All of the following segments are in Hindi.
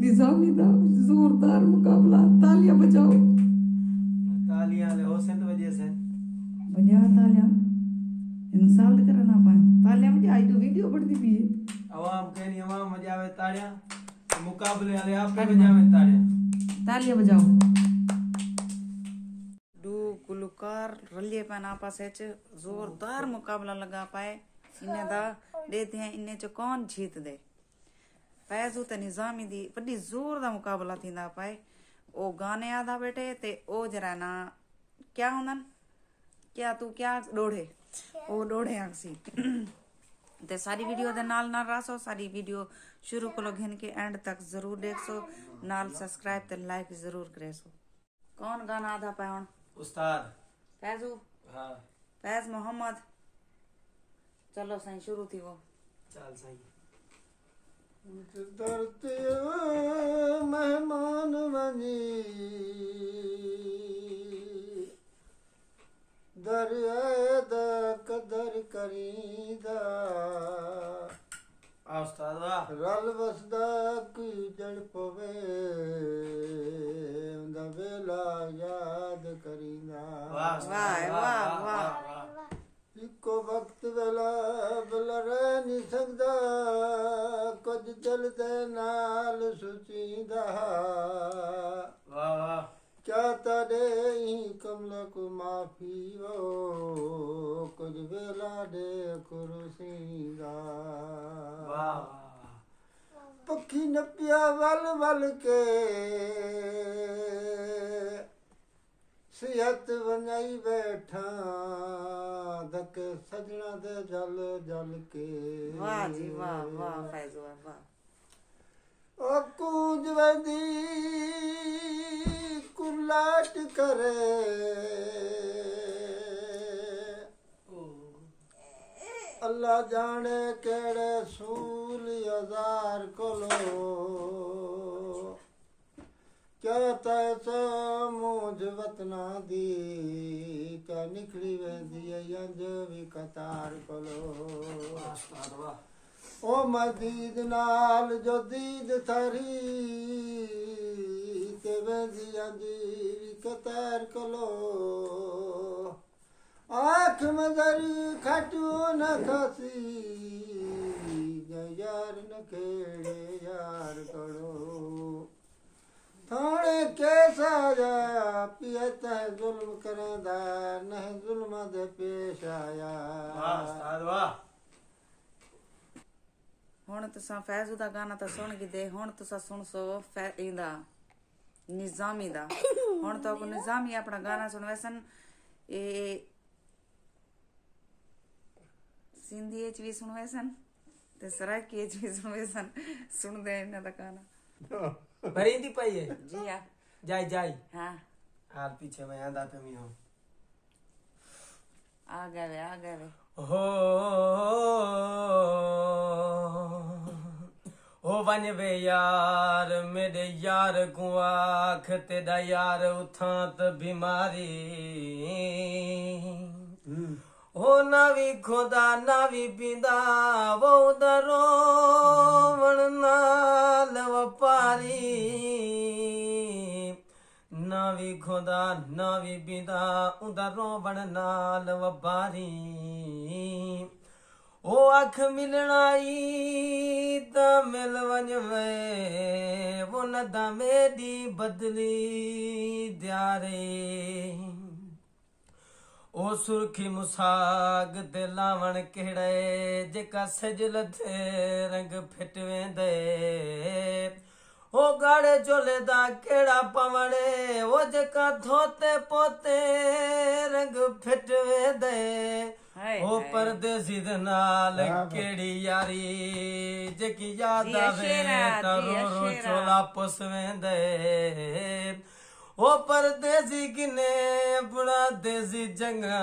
निजामी दा जोरदार मुकाबला। तालियां बजाओ। तालियां ले हो सेंध वजे से बजा तालियां इंसान करना पाए तालियां बजा। आई तो वीडियो बढ़ती भी है। आवाम कहनी आवाम बजावे तालियां, मुकाबले वाले आप भी बजावे तालियां। तालियां बजाओ। दो गुलकार रलिए पान आपस में जोरदार मुकाबला लगा पाए। इन्हें दा देते हैं इन्हें जो कौन जीत दे। फैजू ते निजामी दी बड़ी जोर दा मुकाबला थींदा पाए। ओ गाने आदा बेटे ते ओ जरा ना क्या हुंदन क्या तू क्या डोढ़े ओ डोढ़े आंसी ते सारी वीडियो दे नाल नाल रासो। सारी वीडियो शुरू को घिन के एंड तक जरूर देखसो। नाल सब्सक्राइब ते लाइक जरूर करेसो। कौन गाना आदा पाए हुन? उस्ताद फैजू। हां फैज मोहम्मद। चलो साईं शुरू थी वो। चल साईं। धरती मेहमान बनी दरिया दा कदर करीदा उस्ताद वाह। रल बसदा की जड़ पवे उंदा वेला याद करीदा। वाह वाह वाह वाह। इको वक्त वेला भला रह नहीं सकदा कुछ दिल दे नाल सुचीदा। वाह वाह। क्या तारे ही कमला को माफी वो कुछ वेला दे कुर्सीदा। वाह पखी नपिया वल वल के सिहत वनाई बैठा धके सजना दे जल जल के। वाह जी वाह वाह फैज वाह। ओ कूंज वंदी कुलाट करे अल्लाह जाने केड़े सूल हजार कोलो क्या तैसा मुझ वतना दी क्या निकली वेंदी अंज भी कतार कोलो। उस्ताद वाह। ओ मदीद नाल जो दीद थारी ते वेंदी अंजी भी कतार कोलो। आँख मगर खटू न खसी यार न खेड़े यार करो थाने कैसा जा पियत है जुल्म करेंदा नहीं जुल्म दे पेश आया। वाह उस्ताद वाह। हुण तुसा फैजू दा गाना तो सुन के दे। हुण तुसा सुन सो इंदा निजामी दा। हुण तो को निजामी अपना गाना सुनवेसन ए सिंधी एच भी सुनवेसन ते सराइकी एच भी सुनवेसन। सुन दे इन्हां दा गाना भरींदी पई है जी हां। जाई जाई। हां हाल पीछे मैं आंदा पे मी हूं। आ गए हो वन वे यार मेरे यार को आख तेरा यार उठां त बीमारी। हो नावी खोदा नावी पींदा वो उदरो वणनाल वपारी। नावी खोदा नावी पींदा उदरो वणनाल वपारी। आख मिलनाई त मिल वञ वे वो नदा मेरी बदली द्यारे ओ सुर्खी मुसाग ते लावण कहिड़े जेका सज लथे रंग फिट वेंदे ओ गाड़े चोले दा केड़ा पवणे ओ जेका धोते पोते रंग फिट वेंदे ओ परदेसी दे नाल केड़ी यारी जेकी याद आवे त रो रो चोला पुस वेंदे ओ परदेसी किने अपना देसी चंगा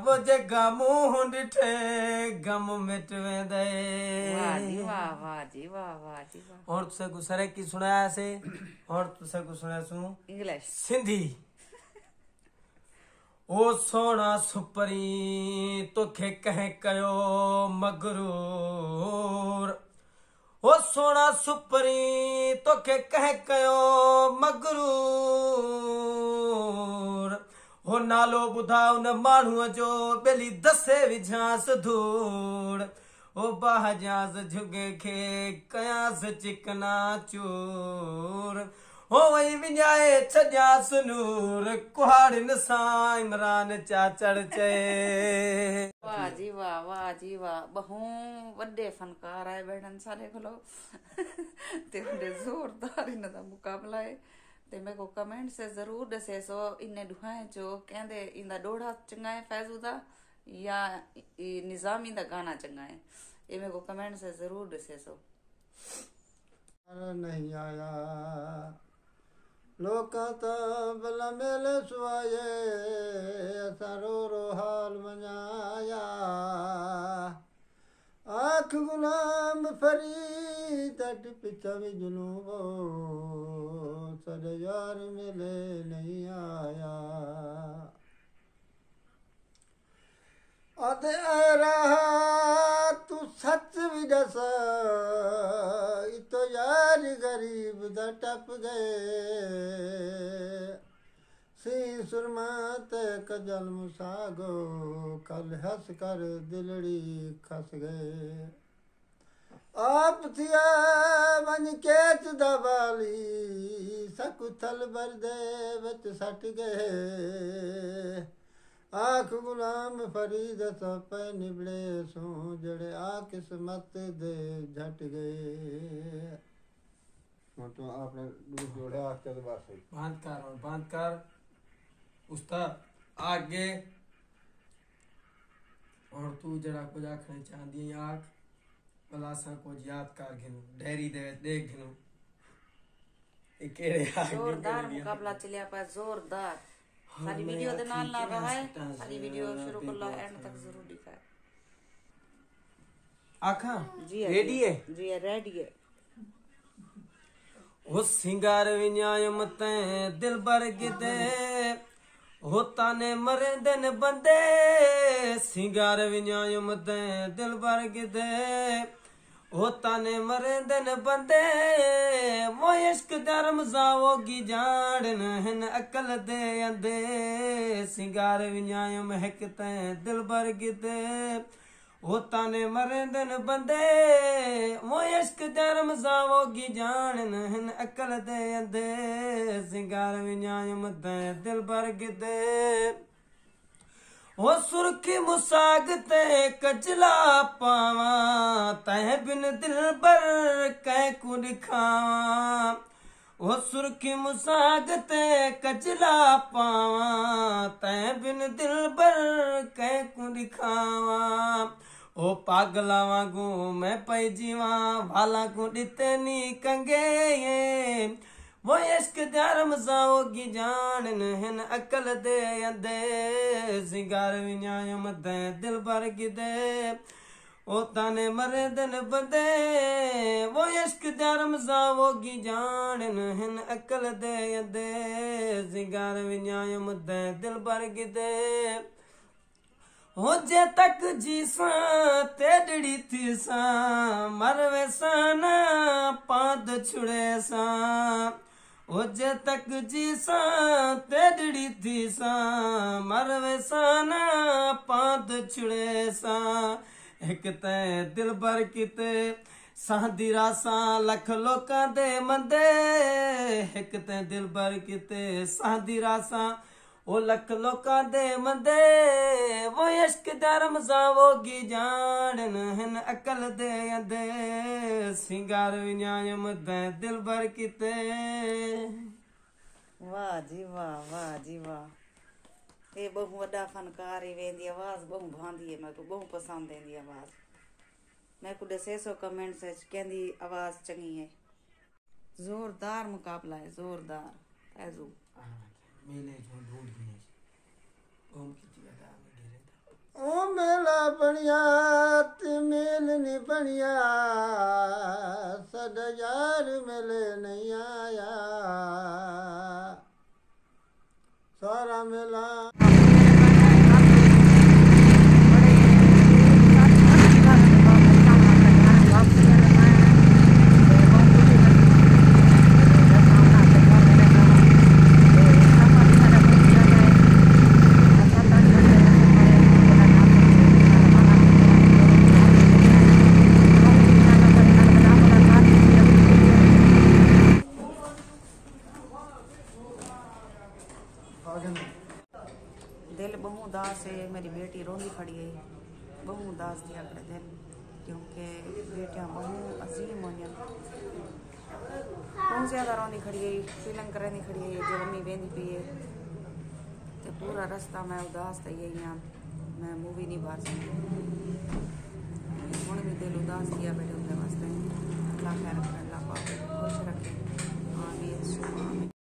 वो जगा मुंह डिठे गम मिट वेंदे वाह जी वाह, वाह जी वाह, वाह जी वाह। और तुसे गुसरे की सुनाया से और तुसे को सुनाया सु इंग्लिश सिंधी ओ सोना सुपरी तोखे कह कयो मगरूर ओ सोना सुपरी तोखे कह कयो मगरूर हो नालो ॿुधा उन माण्हूअ जो ॿेली दसे विझांस धूड़ ओ बाहजांस झुगे खे कयांस चिकना चूर हो वही विञाए छॾियांस नूर कुहाड़िन सां इमरान चाचड़ चए वाह जी वाह, वाह जी वाह। बहु वड्डे फनकार आए बैठन सारे कोलो ते वड्डे जोरदार इन दा मुकाबला है ते मेरे को कमेंट से जरूर दसे सो इन्ने दुहाए जो कहंदे इंदा डोड़ा चंगा है फैजू दा या निजामी दा गाना चंगा है ये मेरे को कमेंट से जरूर दसे सो। नहीं आया लोकां ता भला मेले सुआए असां रो रो हाल मञाया आख गुलाम फरीद अट पिछवी जुनूबो सद यार मेले नहीं आया अते रहा तू सच भी दस तो यार गरीब दा टप गए सी सुरमा ते कजल मुसागो कल हंस कर दिलड़ी खस गए आप थिया मन केच दबाली सकुथल बरदे बच सट गए आख गुलाम फरीद सप निबड़े सो जड़े आ किस्मत दे झट गए तो आपने जोड़े आखते तो बात सही बांध कर उस्ताद आगे और तू जरा कुछ आखना चाहती है आख भला सा कुछ याद कर घिनो डायरी दे देख घिनो केड़े जोरदार मुकाबला चलिया पर जोरदार सारी वीडियो दे नाल ना रहा है सारी वीडियो शुरू कर लो एंड तक जरूर दिखाए आखा जी रेडी है जी रेडी है ओ सिंगार विन्याय मते दिल भर गिदे होता ने मरे दिन बंदे सिंगार विन्याय मते दिल भर गिदे होता ने मरे दिन बंदे वो इश्क धर्म जाओगी जान हन अकल दे अंदे सिंगार विन्याय महकते दिल भर गिदे होता ने मरे दिन बंदे वो इश्क धर्म जाओगी जान हन अकल दे अंदे सिंगार विन्याय मते दिल भर गिदे ओ सुर्खी मुसाग ते कजला पावा तह बिन दिल बर कै को दिखावा ओ सुर्खी मुसाग ते कजला पावा तह बिन दिल बर कै को दिखावा ओ पागला वांगू मैं पई जीवा वाला को दिते नी कंगे वो इश्क धर्म जाओगी जान हन अकल दे अंदे सिंगार विन्याय मते दिल भर गिदे ओ ताने मरे दिन बंदे वो इश्क धर्म जाओगी जान हन अकल दे अंदे सिंगार विन्याय मते दिल भर गिदे हो जे तक जी सा तेड़ी थी सा मरवे साना पाद छुड़े सा ओ जे तक जी सा तेड़ी थी सा मरवे साना पाद छुड़े सा ਇੱਕ ਤੈਂ ਦਿਲ ਭਰ ਕਿਤੇ ਸਾਹ ਦੀ ਰਾਸਾਂ ਲੱਖ ਲੋਕਾਂ ਦੇ ਮੰਦੇ ਇੱਕ ਤੈਂ ਦਿਲ ਭਰ ਕਿਤੇ ਸਾਹ ਦੀ ਰਾਸਾਂ ਉਹ ਲੱਖ ਲੋਕਾਂ ਦੇ ਮੰਦੇ वो इश्क दा रमज़ां वोगी जान हिन अकल दे अंदे सिंगार विन्यायम दे दिल भर किते वाह जी वाह जी वाह। ये बहु वड्डा फनकार ही वेंदी आवाज बहु भांदी है, मैं को बहु पसंद आंदी आवाज। मैं को दसे सो कमेंट्स है कहंदी आवाज चंगी है। जोरदार मुकाबला है, जोरदार। फैजू मेले जो ढूंढ दिए ओम की जिया ओ मेला बनिया ते मेल नहीं बनिया सद यार मेले नहीं आया सारा मेला दिल बहु उदास है। मेरी बेटी रोंदी खड़ी है, बहु उदास थी अगले दिन, क्योंकि बेटियां बहु अजीम होनी बहुत ज्यादा रोंदी खड़ी है, फीलिंग करनी खड़ी है जो मम्मी वेंदी पी है। तो पूरा रास्ता मैं उदास थी यहाँ, मैं मूवी नहीं बाहर सकती। हूँ भी दिल उदास किया बेटे उनके वास्ते। अल्लाह खैर करे, अल्लाह पाक खुश रखे। आमीन।